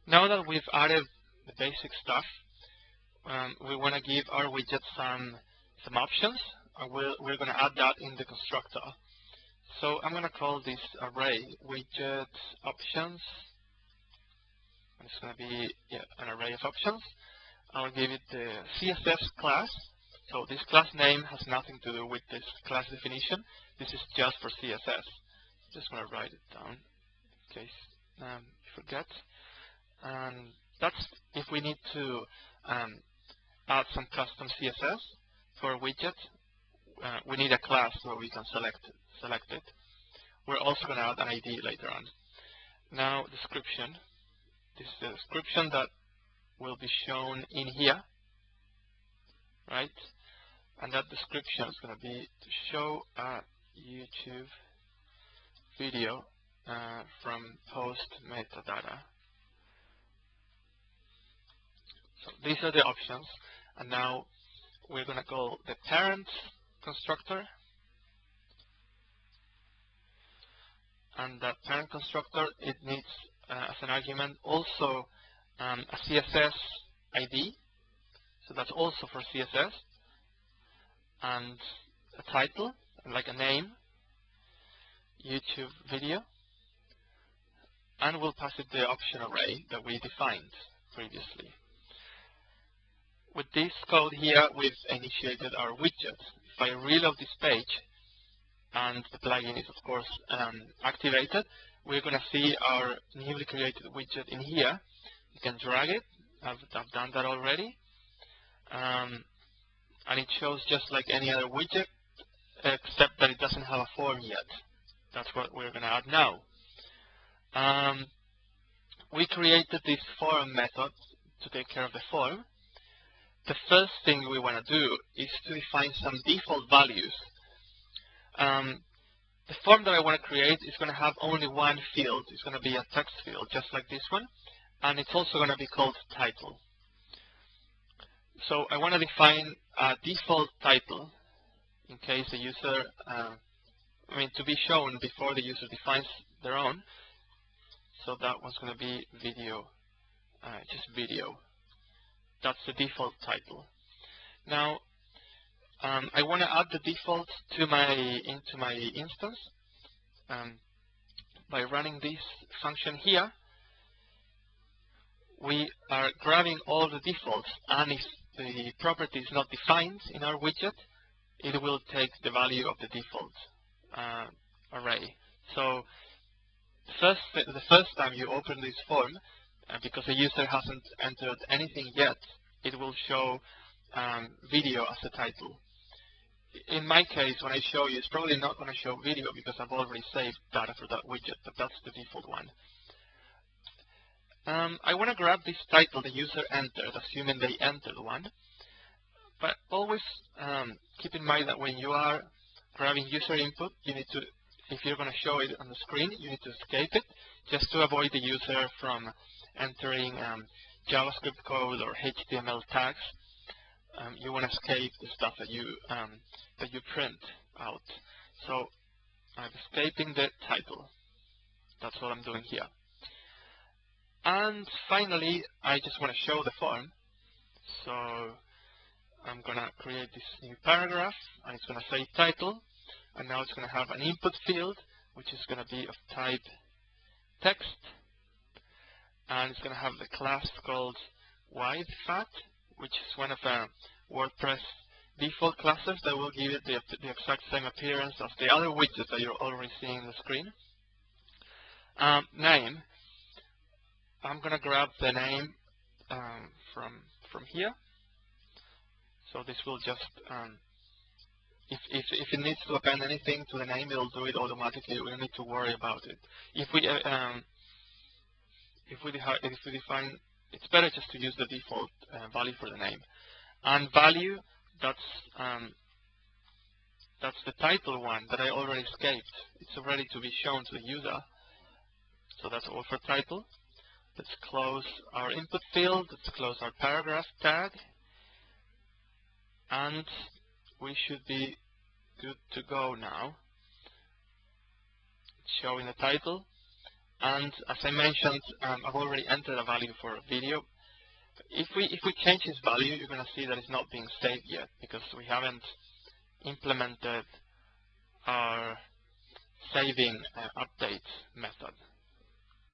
Now that we've added the basic stuff, we want to give our widget some options. We're going to add that in the constructor. So I'm going to call this array widget options. It's going to be an array of options. I'll give it the CSS class. So this class name has nothing to do with this class definition. This is just for CSS. Just want to write it down in case you forget. And that's if we need to add some custom CSS to our widget. We need a class where we can select it. We're also going to add an ID later on. Now, description. This is the description that will be shown in here, right? And that description is going to be to show a YouTube video from post metadata. So these are the options, and now we're going to call the parent constructor, and that parent constructor, it needs as an argument also a CSS ID, so that's also for CSS, and a title, like a name, YouTube video, and we'll pass it the option array that we defined previously. With this code here, we've initiated our widget. If I reload this page, and the plugin is of course activated, we're going to see our newly created widget in here. You can drag it. I've done that already. And it shows just like any other widget, except that it doesn't have a form yet. That's what we're going to add now. We created this form method to take care of the form. The first thing we want to do is to define some default values. The form that I want to create is going to have only one field. It's going to be a text field, just like this one. And it's also going to be called title. So I want to define a default title in case the user, to be shown before the user defines their own. So that one's going to be video, just video. That's the default title. Now, I want to add the default into my instance by running this function here. We are grabbing all the defaults, and if the property is not defined in our widget, it will take the value of the default array. So the first time you open this form, because the user hasn't entered anything yet, it will show video as a title. In my case, when I show you, it's probably not going to show video because I've already saved data for that widget, but that's the default one. I want to grab this title the user entered, assuming they entered one. But always keep in mind that when you are grabbing user input, you need to, if you're going to show it on the screen, you need to escape it, just to avoid the user from entering JavaScript code or HTML tags. You want to escape the stuff that you print out. So I'm escaping the title. That's what I'm doing here. And finally, I just want to show the form. So I'm going to create this new paragraph, and it's going to say title. And now it's going to have an input field, which is going to be of type text. And it's going to have the class called widefat, which is one of WordPress default classes that will give it the exact same appearance as the other widgets that you're already seeing on the screen. Name. I'm going to grab the name from here. So this will just, if it needs to append anything to the name, it'll do it automatically. We don't need to worry about it. If we define, it's better just to use the default value for the name. And value, that's the title one that I already escaped. It's ready to be shown to the user. So that's all for title. Let's close our input field. Let's close our paragraph tag. And we should be good to go now. It's showing the title. And as I mentioned, I've already entered a value for a video. If we change this value, you're going to see that it's not being saved yet because we haven't implemented our saving update method.